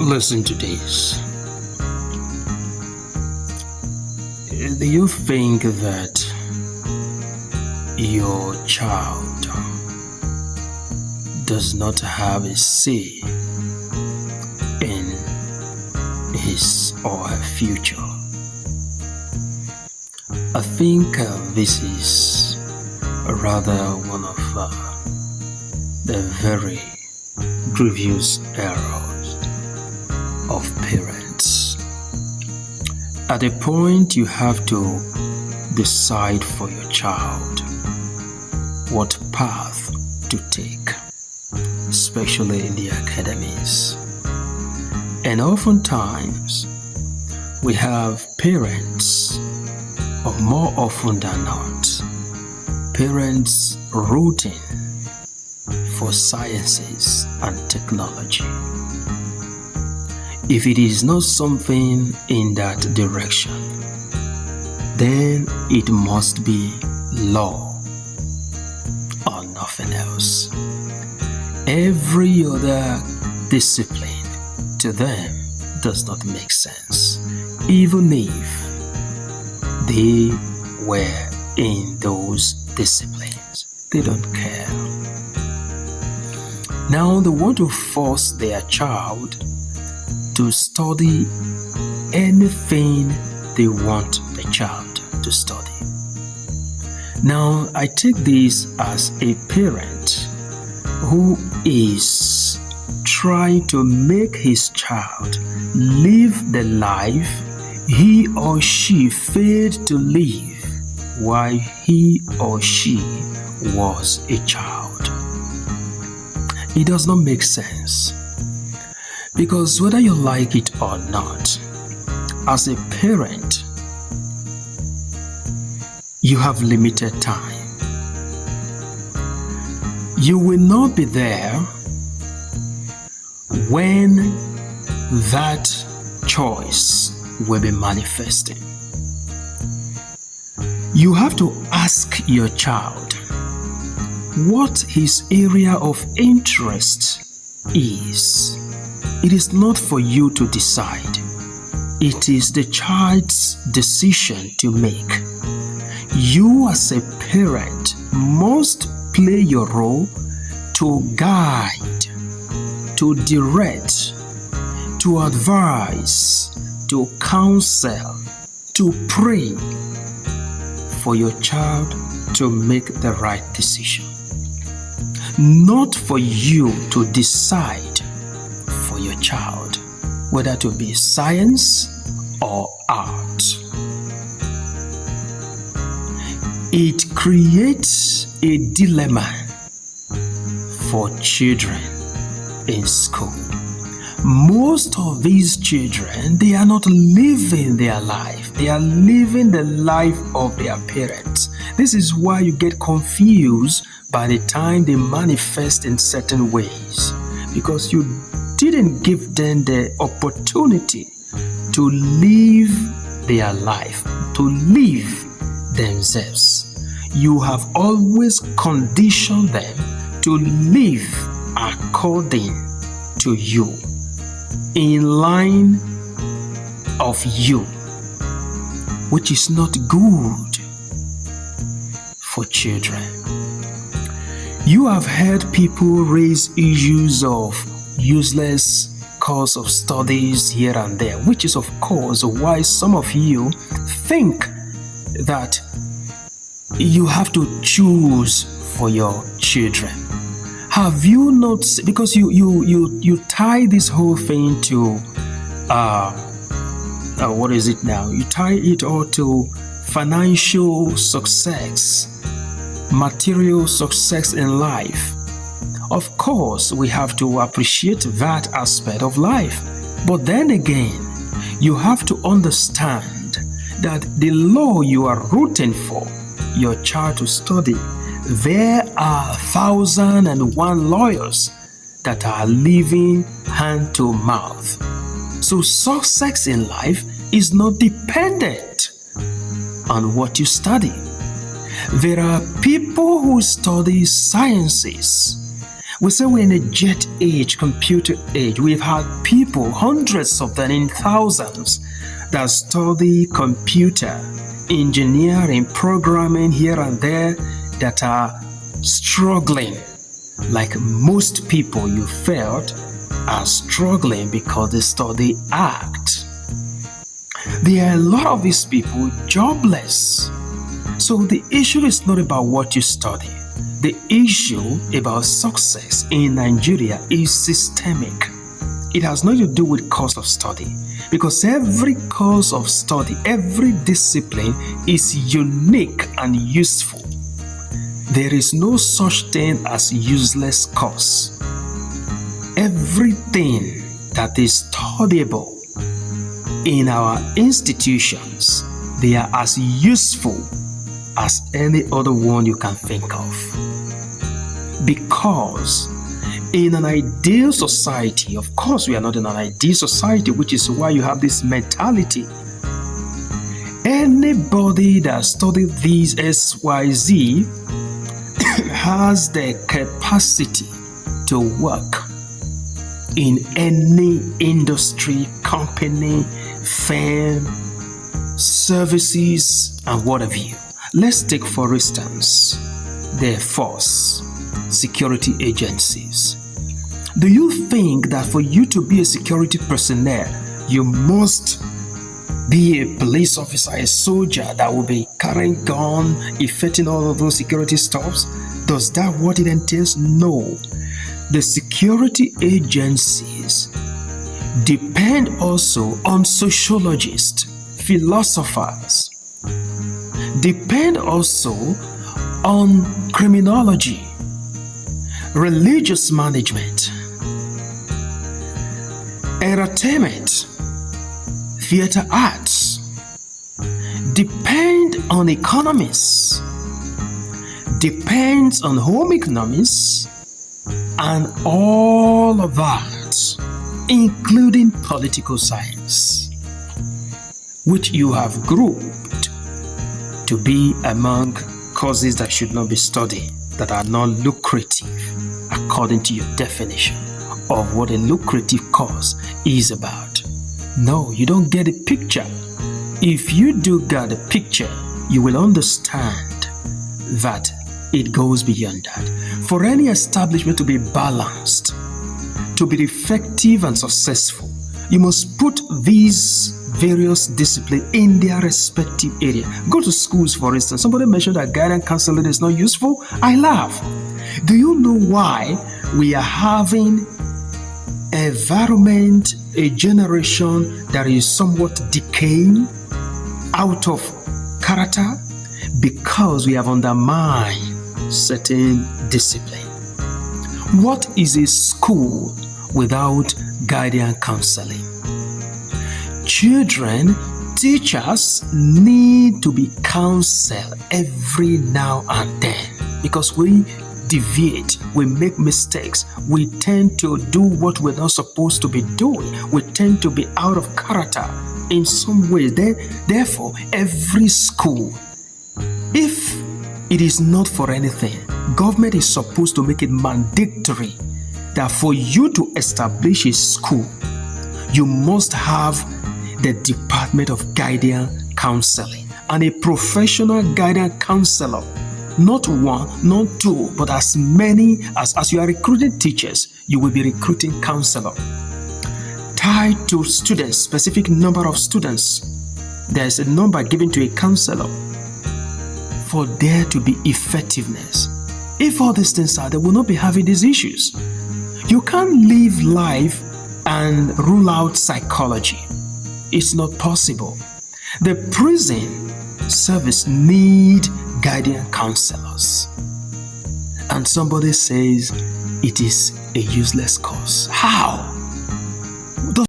Listen to this. Do you think that your child does not have a say in his or her future? I think this is rather one of the very grievous errors of parents. At a point, you have to decide for your child what path to take, especially in the academies. And oftentimes, we have parents, or more often than not, parents rooting for sciences and technology. If it is not something in that direction, then it must be law or nothing else. Every other discipline to them does not make sense, even if they were in those disciplines. They don't care. Now they want to force their child to study anything they want the child to study. Now I take this as a parent who is trying to make his child live the life he or she failed to live while he or she was a child. It does not make sense, because whether you like it or not, as a parent, you have limited time. You will not be there when that choice will be manifesting. You have to ask your child what his area of interest is. It is not for you to decide. It is the child's decision to make. You as a parent must play your role to guide, to direct, to advise, to counsel, to pray for your child to make the right decision. Not for you to decide for your child whether to be science or art. It creates a dilemma for children in school. Most of these children, they are not living their life. They are living the life of their parents. This is why you get confused by the time they manifest in certain ways, because you didn't give them the opportunity to live their life, to live themselves. You have always conditioned them to live according to you, in line of you, which is not good for children. You have heard people raise issues of useless course of studies here and there, which is of course why some of you think that you have to choose for your children. Have you not, because you tie this whole thing to what is it now? You tie it all to financial success, material success in life. Of course, we have to appreciate that aspect of life. But then again, you have to understand that the law you are rooting for your child to study, there are 1,001 lawyers that are living hand to mouth. So success in life is not dependent on what you study. There are people who study sciences, We say we're in a jet age, computer age. We've had people, hundreds of them in thousands, that study computer engineering, programming here and there, that are struggling. Like most people you felt are struggling because they study art. There are a lot of these people jobless. So the issue is not about what you study. The issue about success in Nigeria is systemic. It has nothing to do with course of study, because every course of study, every discipline is unique and useful. There is no such thing as useless course. Everything that is studiable in our institutions, they are as useful as any other one you can think of. Because in an ideal society, of course we are not in an ideal society, which is why you have this mentality. Anybody that studied these XYZ has the capacity to work in any industry, company, firm, services, and what have you. Let's take, for instance, the force, security agencies. Do you think that for you to be a security personnel, you must be a police officer, a soldier that will be carrying gun, effecting all of those security stuffs? Does that what it entails? No. The security agencies depend also on sociologists, philosophers, depend also on criminology, religious management, entertainment, theater arts, depend on economists, depends on home economics, and all of that, including political science, which you have grouped to be among courses that should not be studied, that are not lucrative, according to your definition of what a lucrative course is about. No, you don't get a picture. If you do get a picture, you will understand that it goes beyond that. For any establishment to be balanced, to be effective and successful, you must put these various disciplines in their respective area. Go to schools, for instance. Somebody mentioned that guidance counseling is not useful. I laugh. Do you know why we are having an environment, a generation that is somewhat decaying, out of character? Because we have undermined certain discipline. What is a school without guidance counseling? Children, teachers need to be counseled every now and then, because we deviate, we make mistakes, we tend to do what we're not supposed to be doing, we tend to be out of character in some ways. Therefore, every school, if it is not for anything, government is supposed to make it mandatory that for you to establish a school, you must have the Department of Guidance Counseling and a professional guidance counselor. Not one, not two, but as many as you are recruiting teachers, you will be recruiting counselor. Tied to students, specific number of students, there's a number given to a counselor for there to be effectiveness. If all these things are, they will not be having these issues. You can't live life and rule out psychology. It's not possible. The prison service need guidance counselors. And somebody says it is a useless course. How?